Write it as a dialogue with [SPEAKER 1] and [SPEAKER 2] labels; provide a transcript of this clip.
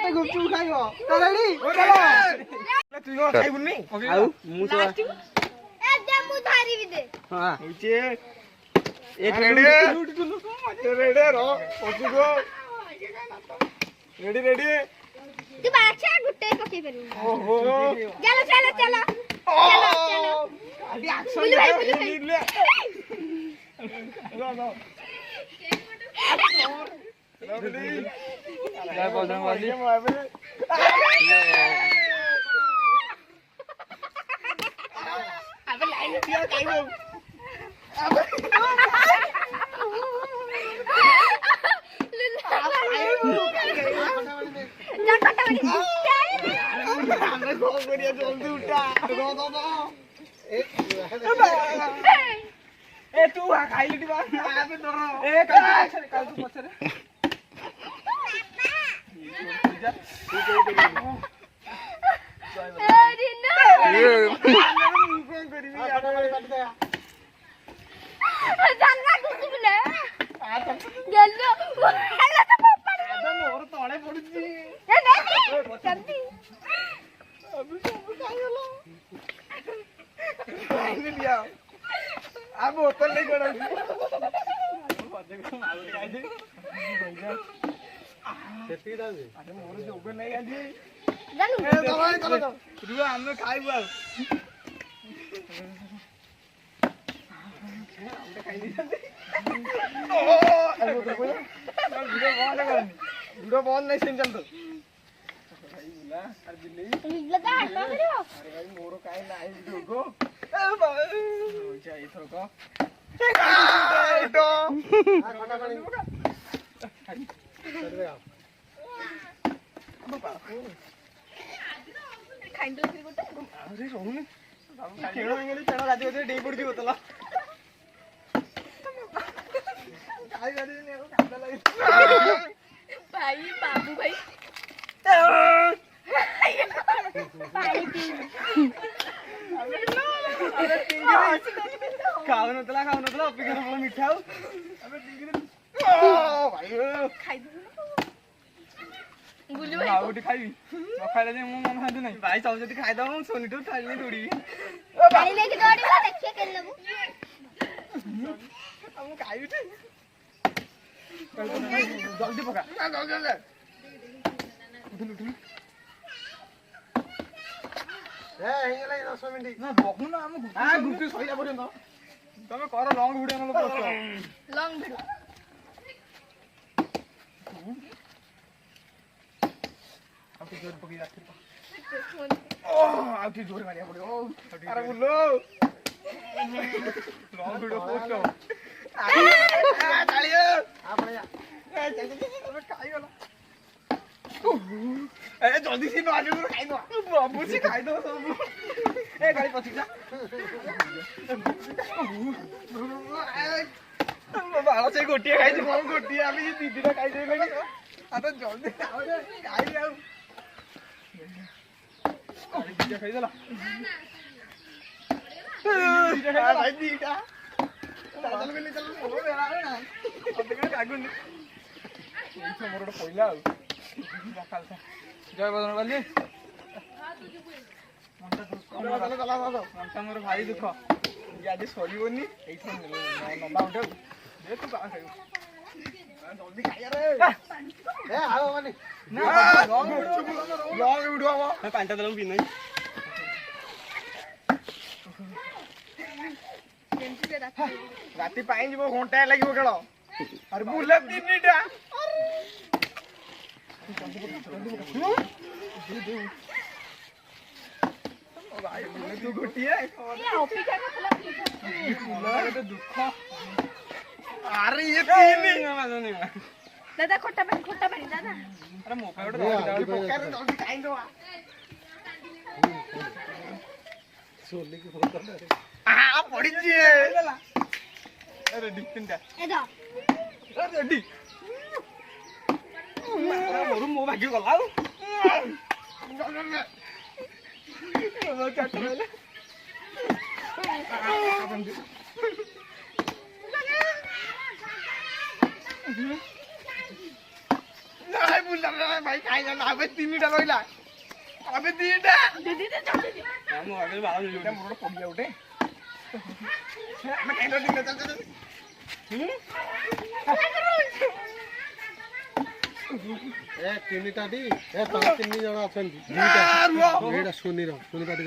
[SPEAKER 1] ଗୋଟେ ଗୁପଚୁପ ଖାଇବ ତ ରେଡି তুই କଣ ଖାଇବୁନି ଆଉ ମୁଁ ତ
[SPEAKER 2] ଏ ଦେ ମୁଁ ଧରିବି ଦେ
[SPEAKER 1] ହଁ ହେଇଚେ ଏ ରେଡି ରେଡି ର ପଛୁକୁ ରେଡି ରେଡି
[SPEAKER 2] ତୁ ବାଛା ଗୁଟେ ପକେଇ ପାରିବୁ
[SPEAKER 1] ଓହୋ
[SPEAKER 2] ଚାଲ ଚାଲ ଚାଲ ଚାଲ ଚାଲ
[SPEAKER 1] ଆଜି ଆକ୍ସନ
[SPEAKER 2] ବୁଲୁ ଭାଇ ବୁଲୁ ଭାଇ
[SPEAKER 1] ରେଡି
[SPEAKER 3] ଜୟ ବଜରଙ୍ଗବଲି
[SPEAKER 2] আবে লাইন
[SPEAKER 1] দিয়া খাইবো ए तू खाइली बा आबे तोर ए काल तू पछरे मोर तळे पडुची आ बोतल नहीं करा अरे मोर जोग नहीं आज रुआ हम खाइबो आ वीडियो बॉल नहीं सेम चल तो अरे बिल्ली
[SPEAKER 2] लगा हटा करियो
[SPEAKER 1] अरे भाई मोरो काई नाही वीडियो को ए भाई जाई थरो को एटो खाना पानी कर दे आप अब बापू
[SPEAKER 2] खाइंदो फिर गोटे
[SPEAKER 1] अरे रोहन खेळो इंगली खेळो राजी होते डेई पडची होतला काय गाडी ने कांदा लागली
[SPEAKER 2] भाई बाबू भाई
[SPEAKER 1] खाऊ नतला अपेक्षा मला मिठाऊ अबे टिंगिरे ओ भाई
[SPEAKER 2] खाइ दो गुलु भाई
[SPEAKER 1] आउटी खाइबी न खाइले जे मु मन हादु नै भाई सब जति खाइ दम सोनी तो थाली में दौड़ी
[SPEAKER 2] गाड़ी लेके दौड़िबा देखिए केन लेबू
[SPEAKER 1] हम खाइबी जल्दी पका जल्दी जल्दी उठुन उठुन ए हेगला 10 मिनिट ना बखु ना हम गुप्ती सहिया पर्यंत तमे कर लॉन्ग वीडियो न पोस्ट
[SPEAKER 2] लॉन्ग वीडियो
[SPEAKER 1] अब जोर पकी जाती ओ अब जोर मारिया पड़े ओ अरे बोलो लॉन्ग वीडियो पोस्ट तालियो आपने ए चल खाई गला ए जल्दी से मार दो खाई दो बाबू से खाई दो सब ए गाड़ी पछी जा बाबा से गोटिया खाई छी हम गोटिया आमी दीदीरा खाई देले आ तो जल्दी खाओ खाई जाओ अरे दीदी खाई देला भाई दीदा चल में चल बोलो बेरा ना अब के कागुन इथे मोर पइला आ जय बजरंगबली मनटा मोर भारी दुख आज सरीबनी नंबा उठे दे तू का खाइबो जल्दी खाइया रे ए आओ माने ना लॉन्ग वीडियो आवा पांटा दलम पी नहीं राती पाई जीवो घंटा लागिवो केलो अरे बुले तीनटा भाई बोले तू गोटिया
[SPEAKER 2] ये ऑफिस का मतलब
[SPEAKER 1] तो दुख अरे ये तीन
[SPEAKER 2] दादा खोटा पानी दादा
[SPEAKER 1] अरे मोबाइल उठा पक्का रे जल्दी खाई दो सोले की फोटो कर आ पड़ी जी अरे डिक्टिनटा
[SPEAKER 2] ए दो
[SPEAKER 1] अरे डी मोर मो भागी गला वो काट ले ନାଇଁ ବୁଲା ନା ଭାଇ ଖାଇଲା ନା ଏବେ ତିନିଟା ରହିଲା ଏବେ ଦିଟା
[SPEAKER 3] ମୁଁ ଆଗରେ ବାଳ
[SPEAKER 1] ଏଇଟା ମୋର ଗୋଟେ ପଡ଼ିଆ ଗୋଟେ ଆମେ ଖାଇଲା ଦିନ ଚାଲ
[SPEAKER 4] ଏ ତିନିଟା ଟି ଏ ତମ ତିନି ଜଣ ଅଛନ୍ତି ଦିଟା ଏଇଟା ସୁନିର ସୁନି ପାଟି